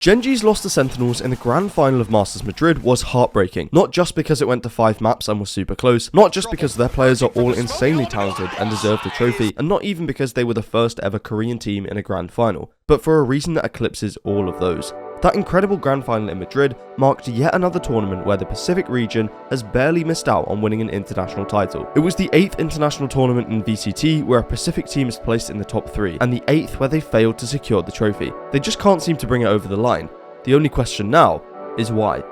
Gen.G's loss to Sentinels in the grand final of Masters Madrid was heartbreaking, not just because it went to 5 maps and was super close, not just because their players are all insanely talented and deserve the trophy, and not even because they were the first ever Korean team in a grand final, but for a reason that eclipses all of those. That incredible grand final in Madrid marked yet another tournament where the Pacific region has barely missed out on winning an international title. It was the 8th international tournament in VCT where a Pacific team is placed in the top 3, and the 8th where they failed to secure the trophy. They just can't seem to bring it over the line. The only question now is why.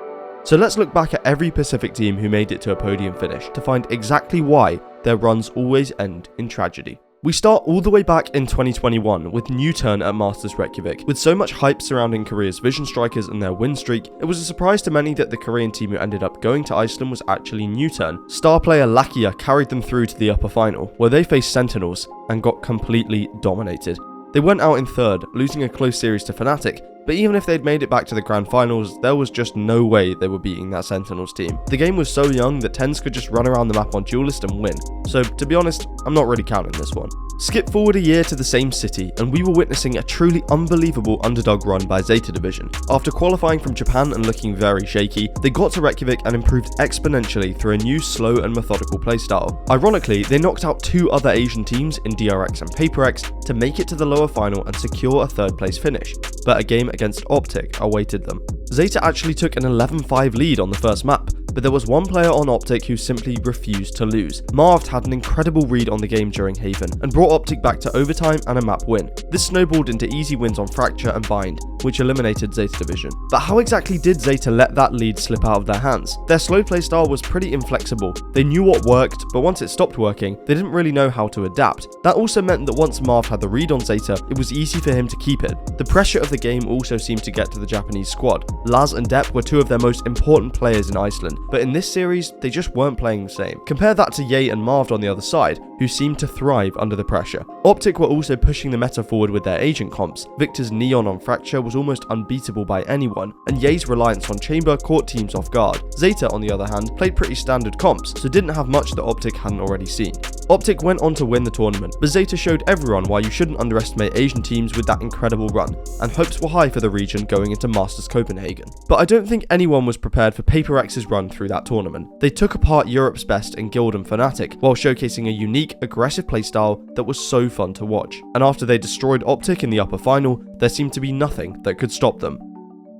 So let's look back at every Pacific team who made it to a podium finish to find exactly why their runs always end in tragedy. We start all the way back in 2021 with Newturn at Masters Reykjavik. With so much hype surrounding Korea's Vision Strikers and their win streak, it was a surprise to many that the Korean team who ended up going to Iceland was actually Newturn. Star player Lakia carried them through to the upper final, where they faced Sentinels and got completely dominated. They went out in 3rd, losing a close series to Fnatic, but even if they'd made it back to the grand finals, there was just no way they were beating that Sentinels team. The game was so young that TenZ could just run around the map on Duelist and win, so to be honest, I'm not really counting this one. Skip forward a year to the same city, and we were witnessing a truly unbelievable underdog run by ZETA Division. After qualifying from Japan and looking very shaky, they got to Reykjavik and improved exponentially through a new slow and methodical playstyle. Ironically, they knocked out 2 other Asian teams in DRX and PaperX to make it to the lower final and secure a 3rd place finish, but a game against OpTic awaited them. ZETA actually took an 11-5 lead on the first map, but there was one player on OpTic who simply refused to lose. Marved had an incredible read on the game during Haven, and brought OpTic back to overtime and a map win. This snowballed into easy wins on Fracture and Bind, which eliminated ZETA Division. But how exactly did ZETA let that lead slip out of their hands? Their slow play style was pretty inflexible. They knew what worked, but once it stopped working, they didn't really know how to adapt. That also meant that once Marved had the read on ZETA, it was easy for him to keep it. The pressure of the game also seemed to get to the Japanese squad. Laz and Depp were 2 of their most important players in Iceland, but in this series, they just weren't playing the same. Compare that to Ye and Marved on the other side, who seemed to thrive under the pressure. OpTic were also pushing the meta forward with their agent comps. Victor's Neon on Fracture was almost unbeatable by anyone, and Ye's reliance on Chamber caught teams off guard. ZETA, on the other hand, played pretty standard comps, so didn't have much that OpTic hadn't already seen. OpTic went on to win the tournament, but ZETA showed everyone why you shouldn't underestimate Asian teams with that incredible run, and hopes were high for the region going into Masters Copenhagen. But I don't think anyone was prepared for PaperX's run through that tournament. They took apart Europe's best in Guild and Fnatic, while showcasing a unique, aggressive playstyle that was so fun to watch. And after they destroyed OpTic in the upper final, there seemed to be nothing that could stop them.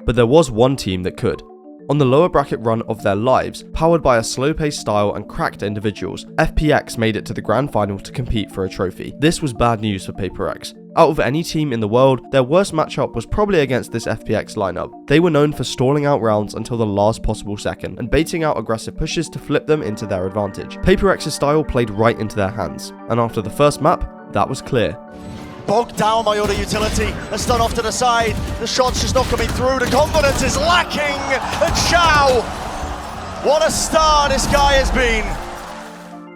But there was one team that could. On the lower bracket run of their lives, powered by a slow-paced style and cracked individuals, FPX made it to the grand final to compete for a trophy. This was bad news for PaperX. Out of any team in the world, their worst matchup was probably against this FPX lineup. They were known for stalling out rounds until the last possible second, and baiting out aggressive pushes to flip them into their advantage. PaperX's style played right into their hands, and after the first map, that was clear. Bogged down by other utility, a stun off to the side, the shot's just not coming through, the confidence is lacking, and Xiao! What a star this guy has been!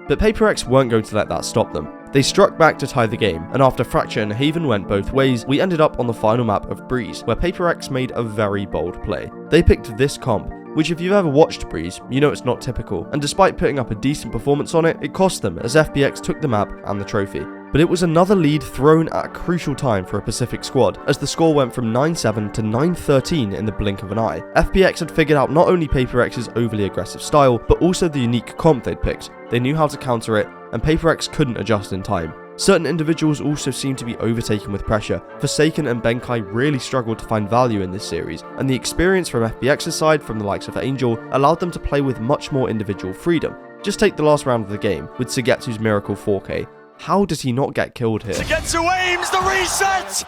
But PaperX weren't going to let that stop them. They struck back to tie the game, and after Fracture and Haven went both ways, we ended up on the final map of Breeze, where PaperX made a very bold play. They picked this comp, which if you've ever watched Breeze, you know it's not typical, and despite putting up a decent performance on it, it cost them as FPX took the map and the trophy. But it was another lead thrown at a crucial time for a Pacific squad, as the score went from 9-7 to 9-13 in the blink of an eye. FPX had figured out not only PaperX's overly aggressive style, but also the unique comp they'd picked. They knew how to counter it, and PaperX couldn't adjust in time. Certain individuals also seemed to be overtaken with pressure. Forsaken and Benkai really struggled to find value in this series, and the experience from FPX's side from the likes of Angel allowed them to play with much more individual freedom. Just take the last round of the game, with Sugetsu's Miracle 4K. How does he not get killed here? Sugetsu aims the reset!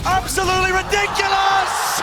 Absolutely ridiculous!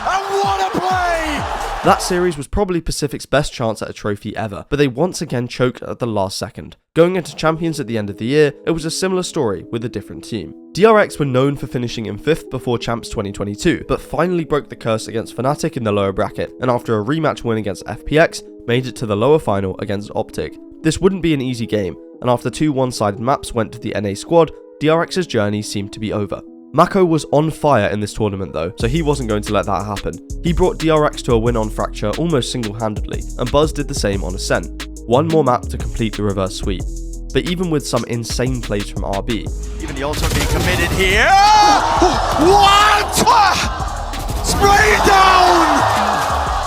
And what a play! That series was probably Pacific's best chance at a trophy ever, but they once again choked at the last second. Going into Champions at the end of the year, it was a similar story with a different team. DRX were known for finishing in 5th before Champs 2022, but finally broke the curse against Fnatic in the lower bracket, and after a rematch win against FPX, made it to the lower final against OpTic. This wouldn't be an easy game, and after 2 one-sided maps went to the NA squad, DRX's journey seemed to be over. Mako was on fire in this tournament though, so he wasn't going to let that happen. He brought DRX to a win on Fracture almost single-handedly, and Buzz did the same on Ascent. One more map to complete the reverse sweep. But even with some insane plays from RB, even the ultimate being committed here. What? spraying down!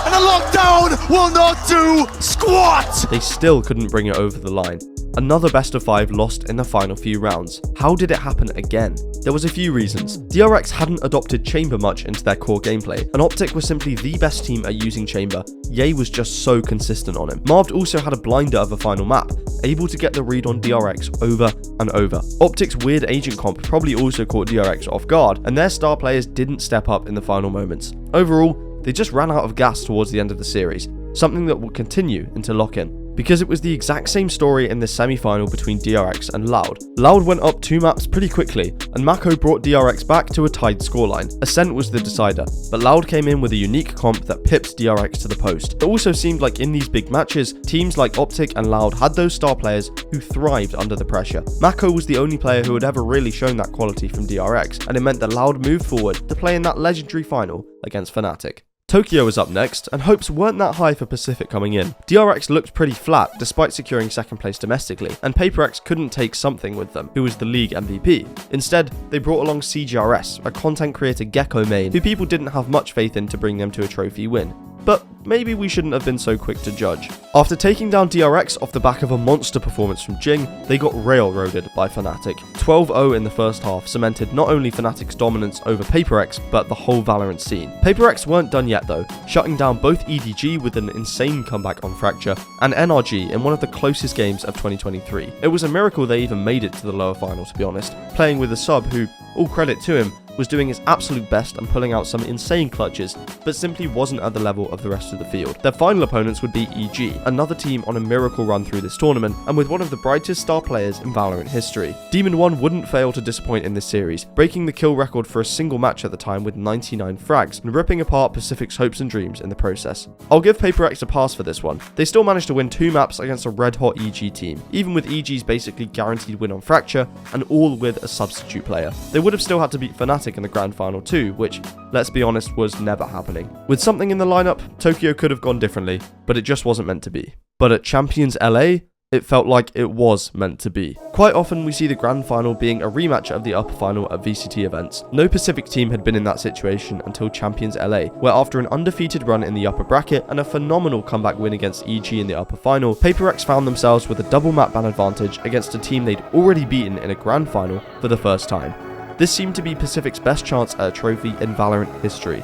And the lockdown will not do squat! They still couldn't bring it over the line. Another best of 5 lost in the final few rounds. How did it happen again? There was a few reasons. DRX hadn't adopted Chamber much into their core gameplay, and OpTic was simply the best team at using Chamber. Ye was just so consistent on him. Marved also had a blinder of a final map, able to get the read on DRX over and over. OpTic's weird agent comp probably also caught DRX off guard, and their star players didn't step up in the final moments. Overall, they just ran out of gas towards the end of the series, something that will continue into lock-in. Because it was the exact same story in the semi-final between DRX and Loud. Loud went up 2 maps pretty quickly, and Mako brought DRX back to a tied scoreline. Ascent was the decider, but Loud came in with a unique comp that pipped DRX to the post. It also seemed like in these big matches, teams like OpTic and Loud had those star players who thrived under the pressure. Mako was the only player who had ever really shown that quality from DRX, and it meant that Loud moved forward to play in that legendary final against Fnatic. Tokyo was up next, and hopes weren't that high for Pacific coming in. DRX looked pretty flat despite securing second place domestically, and PaperX couldn't take something with them, who was the league MVP. Instead, they brought along CGRS, a content creator Gecko main, who people didn't have much faith in to bring them to a trophy win. But maybe we shouldn't have been so quick to judge. After taking down DRX off the back of a monster performance from Jing, they got railroaded by Fnatic. 12-0 in the first half cemented not only Fnatic's dominance over PaperX, but the whole Valorant scene. PaperX weren't done yet though, shutting down both EDG with an insane comeback on Fracture, and NRG in one of the closest games of 2023. It was a miracle they even made it to the lower final, to be honest, playing with a sub who, all credit to him, was doing his absolute best and pulling out some insane clutches, but simply wasn't at the level of the rest of the field. Their final opponents would be EG, another team on a miracle run through this tournament, and with one of the brightest star players in Valorant history. Demon 1 wouldn't fail to disappoint in this series, breaking the kill record for a single match at the time with 99 frags, and ripping apart Pacific's hopes and dreams in the process. I'll give PaperX a pass for this one. They still managed to win 2 maps against a red-hot EG team, even with EG's basically guaranteed win on Fracture, and all with a substitute player. They would have still had to beat Fnatic in the grand final too, which, let's be honest, was never happening. With something in the lineup, Tokyo could have gone differently, but it just wasn't meant to be. But at Champions LA, it felt like it was meant to be. Quite often we see the grand final being a rematch of the upper final at VCT events. No Pacific team had been in that situation until Champions LA, where after an undefeated run in the upper bracket and a phenomenal comeback win against EG in the upper final, PaperX found themselves with a double map ban advantage against a team they'd already beaten in a grand final for the first time. This seemed to be Pacific's best chance at a trophy in Valorant history,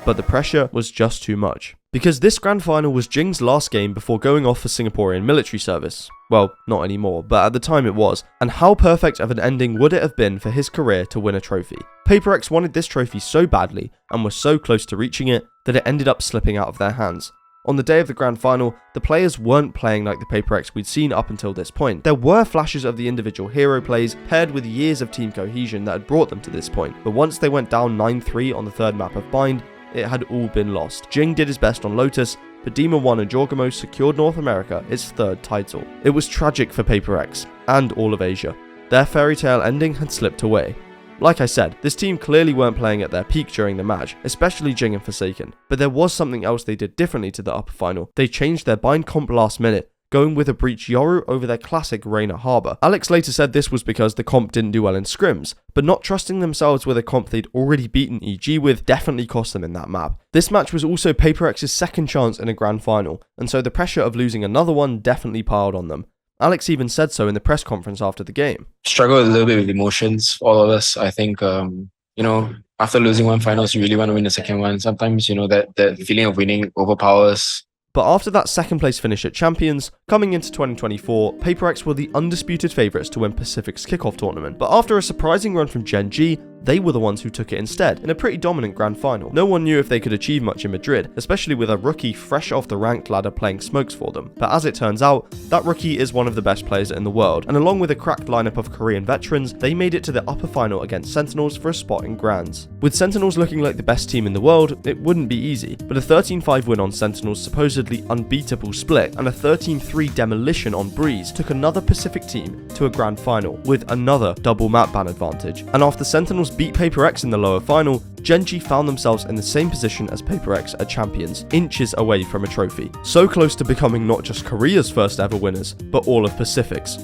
but the pressure was just too much. Because this grand final was Jing's last game before going off for Singaporean military service. Well, not anymore, but at the time it was. And how perfect of an ending would it have been for his career to win a trophy? PaperX wanted this trophy so badly, and was so close to reaching it, that it ended up slipping out of their hands. On the day of the grand final, the players weren't playing like the PaperX we'd seen up until this point. There were flashes of the individual hero plays paired with years of team cohesion that had brought them to this point, but once they went down 9-3 on the third map of Bind, it had all been lost. Jing did his best on Lotus, but Demon 1 and Jorgamo secured North America its 3rd title. It was tragic for PaperX, and all of Asia. Their fairy tale ending had slipped away. Like I said, this team clearly weren't playing at their peak during the match, especially Jing and Forsaken, but there was something else they did differently to the upper final. They changed their bind comp last minute, going with a Breach Yoru over their classic Reyna Harbor. Alex later said this was because the comp didn't do well in scrims, but not trusting themselves with a comp they'd already beaten EG with definitely cost them in that map. This match was also PaperX's second chance in a grand final, and so the pressure of losing another one definitely piled on them. Alex even said so in the press conference after the game. Struggled a little bit with emotions, all of us. I think, after losing one finals, you really want to win the second one. Sometimes, that feeling of winning overpowers. But after that second place finish at Champions, coming into 2024, PaperX were the undisputed favourites to win Pacific's kickoff tournament. But after a surprising run from Gen G, they were the ones who took it instead, in a pretty dominant grand final. No one knew if they could achieve much in Madrid, especially with a rookie fresh off the ranked ladder playing smokes for them. But as it turns out, that rookie is one of the best players in the world, and along with a cracked lineup of Korean veterans, they made it to the upper final against Sentinels for a spot in Grands. With Sentinels looking like the best team in the world, it wouldn't be easy, but a 13-5 win on Sentinels' supposedly unbeatable split, and a 13-3 demolition on Breeze took another Pacific team to a grand final, with another double map ban advantage. And after Sentinels beat PaperX in the lower final, Gen G found themselves in the same position as PaperX at Champions, inches away from a trophy. So close to becoming not just Korea's first ever winners, but all of Pacific's.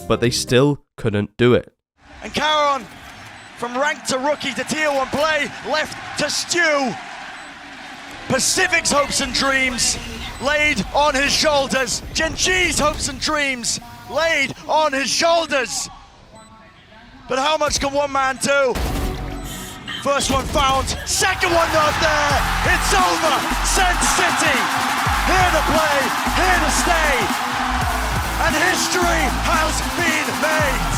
But they still couldn't do it. And Caron, from ranked to rookie to tier 1 play, left to Stew. Pacific's hopes and dreams laid on his shoulders. Gen G's hopes and dreams laid on his shoulders. But how much can one man do? First one found, second one not there. It's over. Sense City, here to play, here to stay. And history has been made.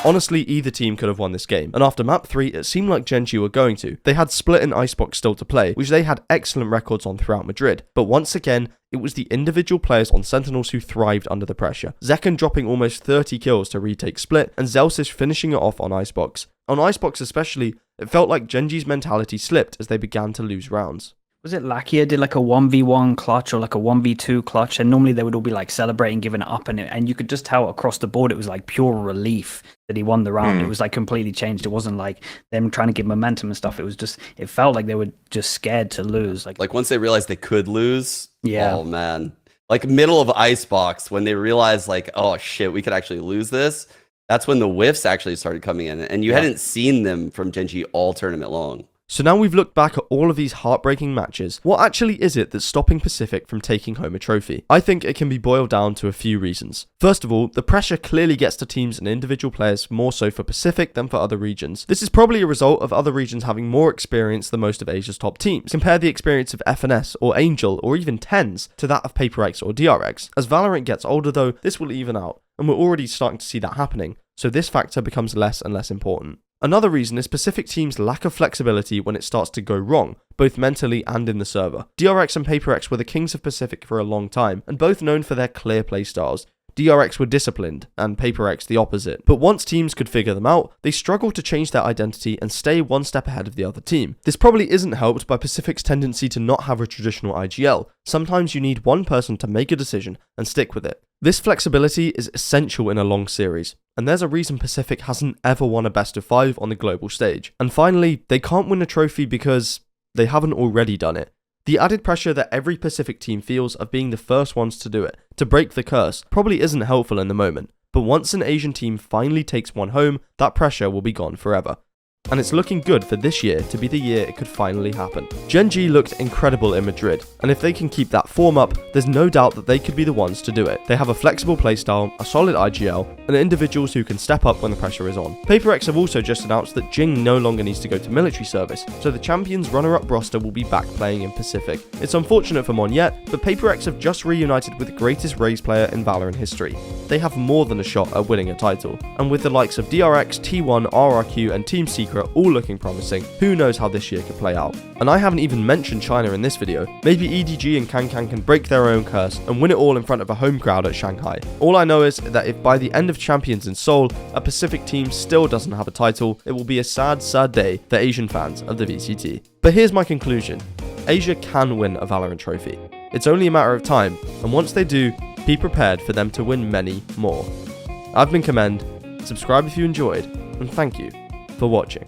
Honestly, either team could have won this game, and after map 3, it seemed like Gen G were going to. They had Split and Icebox still to play, which they had excellent records on throughout Madrid, but once again, it was the individual players on Sentinels who thrived under the pressure. Zekan dropping almost 30 kills to retake Split, and Zelsish finishing it off on Icebox. On Icebox especially, it felt like Gen G's mentality slipped as they began to lose rounds. Was it Lakia did like a 1v1 clutch or like a 1v2 clutch, and normally they would all be like celebrating, giving it up, and you could just tell across the board it was like pure relief that he won the round. It was like completely changed. It wasn't like them trying to give momentum and stuff. It was just, it felt like they were just scared to lose. Like once they realized they could lose, yeah. Oh man. Like middle of Icebox, when they realized like, oh shit, we could actually lose this, that's when the whiffs actually started coming in, and you hadn't seen them from Gen G all tournament long. So now we've looked back at all of these heartbreaking matches, what actually is it that's stopping Pacific from taking home a trophy? I think it can be boiled down to a few reasons. First of all, the pressure clearly gets to teams and individual players more so for Pacific than for other regions. This is probably a result of other regions having more experience than most of Asia's top teams. Compare the experience of FNS or Angel or even TENS to that of PaperX or DRX. As Valorant gets older though, this will even out, and we're already starting to see that happening, so this factor becomes less and less important. Another reason is Pacific teams' lack of flexibility when it starts to go wrong, both mentally and in the server. DRX and PaperX were the kings of Pacific for a long time, and both known for their clear playstyles. DRX were disciplined, and PaperX the opposite. But once teams could figure them out, they struggled to change their identity and stay one step ahead of the other team. This probably isn't helped by Pacific's tendency to not have a traditional IGL. Sometimes you need one person to make a decision and stick with it. This flexibility is essential in a long series, and there's a reason Pacific hasn't ever won a best of 5 on the global stage. And finally, they can't win a trophy because they haven't already done it. The added pressure that every Pacific team feels of being the first ones to do it, to break the curse, probably isn't helpful in the moment. But once an Asian team finally takes one home, that pressure will be gone forever. And it's looking good for this year to be the year it could finally happen. Gen G looked incredible in Madrid, and if they can keep that form up, there's no doubt that they could be the ones to do it. They have a flexible playstyle, a solid IGL, and individuals who can step up when the pressure is on. PaperX have also just announced that Jing no longer needs to go to military service, so the Champions runner-up roster will be back playing in Pacific. It's unfortunate for Monyet, but PaperX have just reunited with the greatest Raze player in Valorant history. They have more than a shot at winning a title, and with the likes of DRX, T1, RRQ, and Team Secret all looking promising, who knows how this year could play out. And I haven't even mentioned China in this video. Maybe EDG and Kankan can break their own curse and win it all in front of a home crowd at Shanghai. All I know is that if by the end of Champions in Seoul, a Pacific team still doesn't have a title, it will be a sad, sad day for Asian fans of the VCT. But here's my conclusion. Asia can win a Valorant trophy. It's only a matter of time, and once they do, be prepared for them to win many more. I've been Commend, subscribe if you enjoyed, and thank you for watching.